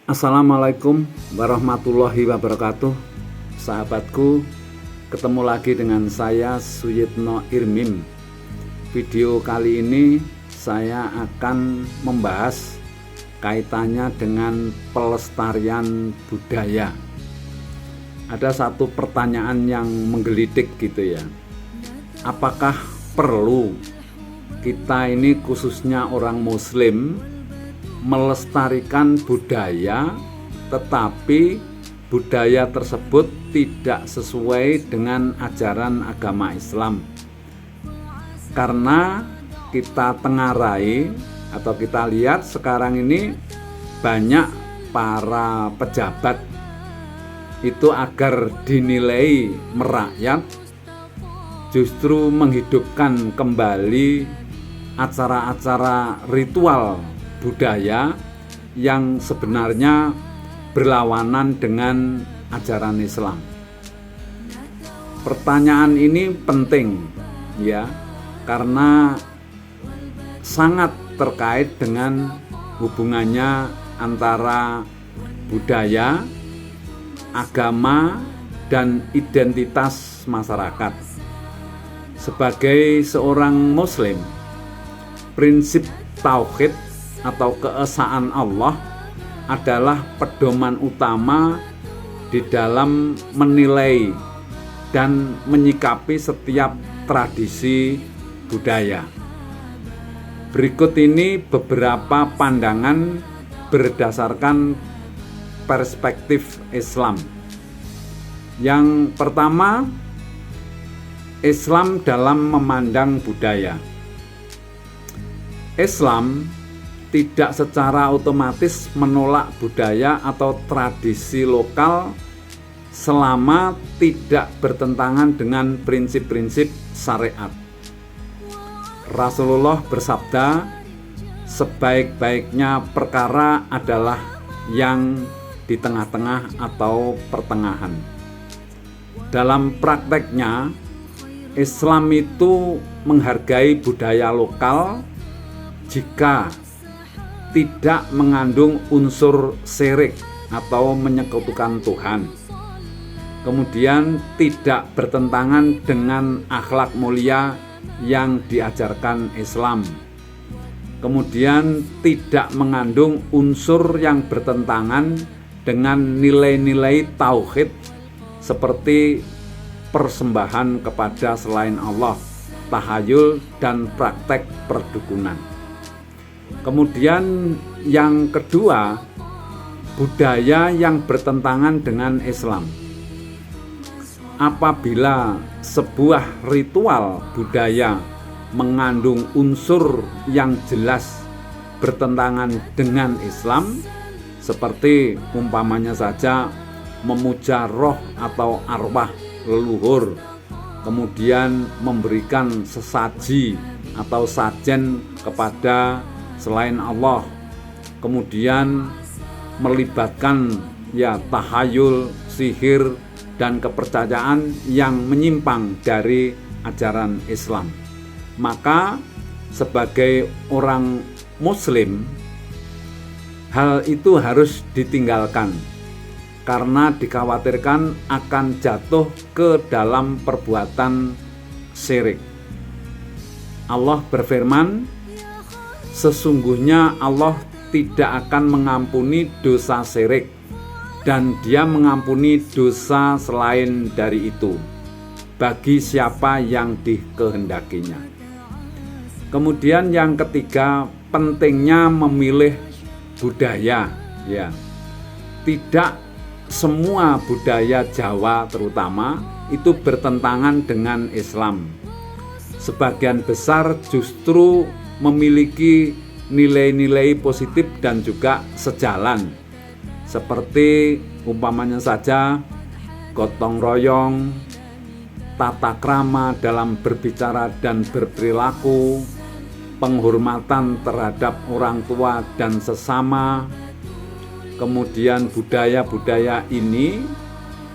Assalamualaikum warahmatullahi wabarakatuh. Sahabatku, ketemu lagi dengan saya Suyitno Irmim. Video kali ini saya akan membahas kaitannya dengan pelestarian budaya. Ada satu pertanyaan yang menggelitik gitu ya. Apakah perlu kita ini khususnya orang muslim melestarikan budaya, tetapi budaya tersebut tidak sesuai dengan ajaran agama Islam? Karena kita tengarai atau kita lihat sekarang ini banyak para pejabat itu agar dinilai merakyat justru menghidupkan kembali acara-acara ritual budaya yang sebenarnya berlawanan dengan ajaran Islam. Pertanyaan ini penting ya, karena sangat terkait dengan hubungannya antara budaya, agama, dan identitas masyarakat. Sebagai seorang muslim, prinsip tauhid atau keesaan Allah adalah pedoman utama di dalam menilai dan menyikapi setiap tradisi budaya. Berikut ini beberapa pandangan berdasarkan perspektif Islam. Yang pertama, Islam dalam memandang budaya. Islam tidak secara otomatis menolak budaya atau tradisi lokal selama tidak bertentangan dengan prinsip-prinsip syariat. Rasulullah bersabda, sebaik-baiknya perkara adalah yang di tengah-tengah atau pertengahan. Dalam prakteknya, Islam itu menghargai budaya lokal jika tidak mengandung unsur syirik atau menyekutukan Tuhan. Kemudian tidak bertentangan dengan akhlak mulia yang diajarkan Islam. Kemudian tidak mengandung unsur yang bertentangan dengan nilai-nilai tauhid seperti persembahan kepada selain Allah, tahayul, dan praktek perdukunan. Kemudian yang kedua, budaya yang bertentangan dengan Islam. Apabila sebuah ritual budaya mengandung unsur yang jelas bertentangan dengan Islam, seperti umpamanya saja memuja roh atau arwah leluhur, kemudian memberikan sesaji atau sajen kepada selain Allah, kemudian melibatkan tahayul, sihir, dan kepercayaan yang menyimpang dari ajaran Islam. Maka sebagai orang muslim, hal itu harus ditinggalkan karena dikhawatirkan akan jatuh ke dalam perbuatan syirik. Allah berfirman, sesungguhnya Allah tidak akan mengampuni dosa syirik dan Dia mengampuni dosa selain dari itu bagi siapa yang dikehendakinya. Kemudian yang ketiga, pentingnya memilih budaya ya. Tidak semua budaya Jawa terutama itu bertentangan dengan Islam. Sebagian besar justru memiliki nilai-nilai positif dan juga sejalan, seperti umpamanya saja gotong royong, tata krama dalam berbicara dan berperilaku, penghormatan terhadap orang tua dan sesama. Kemudian budaya-budaya ini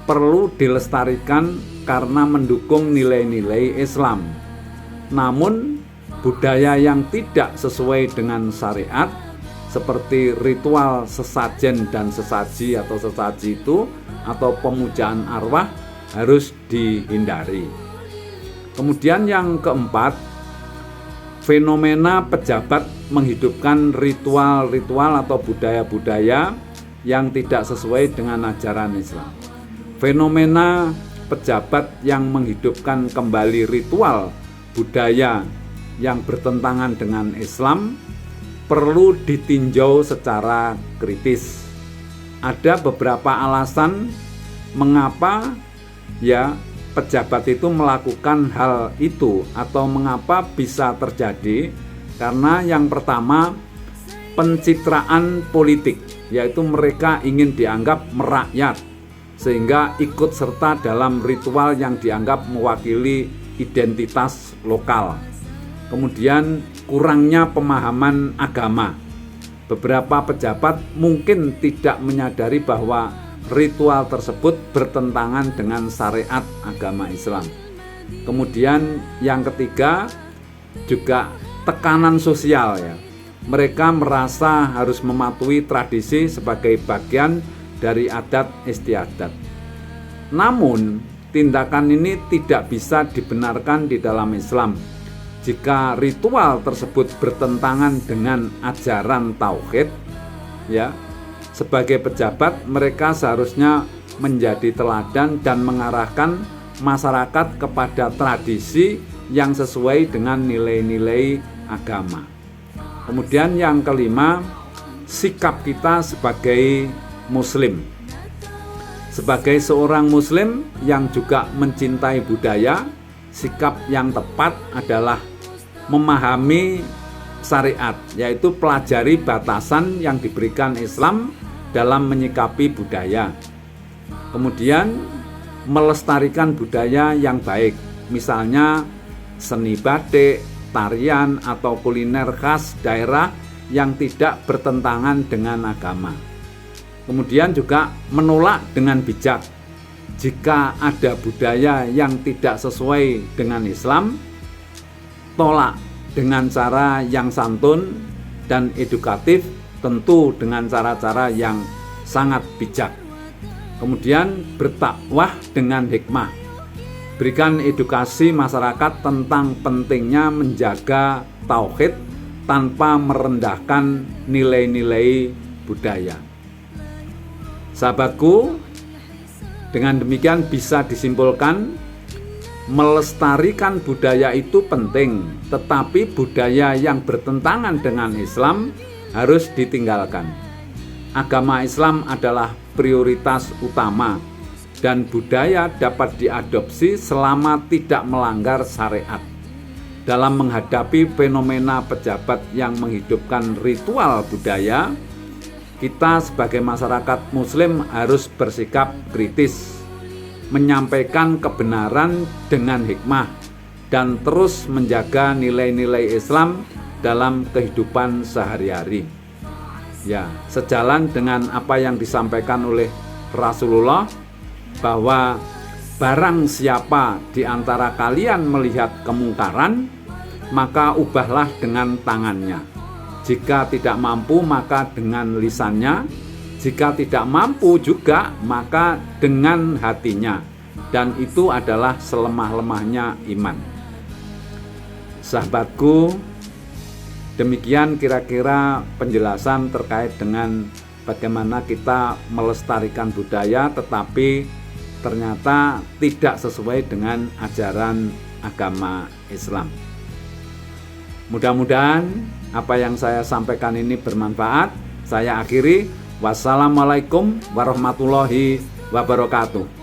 perlu dilestarikan karena mendukung nilai-nilai Islam. Namun budaya yang tidak sesuai dengan syariat seperti ritual sesajen dan sesaji atau sesaji itu atau pemujaan arwah harus dihindari. Kemudian yang keempat, fenomena pejabat menghidupkan ritual-ritual atau budaya-budaya yang tidak sesuai dengan ajaran Islam. Fenomena pejabat yang menghidupkan kembali ritual budaya yang bertentangan dengan Islam perlu ditinjau secara kritis. Ada beberapa alasan mengapa pejabat itu melakukan hal itu atau mengapa bisa terjadi. Karena yang pertama, pencitraan politik, yaitu mereka ingin dianggap merakyat sehingga ikut serta dalam ritual yang dianggap mewakili identitas lokal. Kemudian kurangnya pemahaman agama. Beberapa pejabat mungkin tidak menyadari bahwa ritual tersebut bertentangan dengan syariat agama Islam. Kemudian yang ketiga juga tekanan sosial ya. Mereka merasa harus mematuhi tradisi sebagai bagian dari adat istiadat. Namun tindakan ini tidak bisa dibenarkan di dalam Islam. Jika ritual tersebut bertentangan dengan ajaran tauhid, sebagai pejabat mereka seharusnya menjadi teladan dan mengarahkan masyarakat kepada tradisi yang sesuai dengan nilai-nilai agama. Kemudian yang kelima, sikap kita sebagai Muslim. Sebagai seorang Muslim yang juga mencintai budaya, sikap yang tepat adalah memahami syariat, yaitu pelajari batasan yang diberikan Islam dalam menyikapi budaya. Kemudian melestarikan budaya yang baik, misalnya seni batik, tarian, atau kuliner khas daerah yang tidak bertentangan dengan agama. Kemudian juga menolak dengan bijak jika ada budaya yang tidak sesuai dengan Islam, tolak dengan cara yang santun dan edukatif, tentu dengan cara-cara yang sangat bijak. Kemudian bertakwah dengan hikmah. Berikan edukasi masyarakat tentang pentingnya menjaga tauhid tanpa merendahkan nilai-nilai budaya. Sahabatku, dengan demikian bisa disimpulkan melestarikan budaya itu penting, tetapi budaya yang bertentangan dengan Islam harus ditinggalkan. Agama Islam adalah prioritas utama dan budaya dapat diadopsi selama tidak melanggar syariat. Dalam menghadapi fenomena pejabat yang menghidupkan ritual budaya, kita sebagai masyarakat Muslim harus bersikap kritis, menyampaikan kebenaran dengan hikmah, dan terus menjaga nilai-nilai Islam dalam kehidupan sehari-hari. Sejalan dengan apa yang disampaikan oleh Rasulullah, bahwa barang siapa di antara kalian melihat kemungkaran, maka ubahlah dengan tangannya. Jika tidak mampu, maka dengan lisannya. Jika tidak mampu juga, maka dengan hatinya. Dan itu adalah selemah-lemahnya iman. Sahabatku, demikian kira-kira penjelasan terkait dengan bagaimana kita melestarikan budaya tetapi ternyata tidak sesuai dengan ajaran agama Islam. Mudah-mudahan apa yang saya sampaikan ini bermanfaat. Saya akhiri. Wassalamualaikum warahmatullahi wabarakatuh.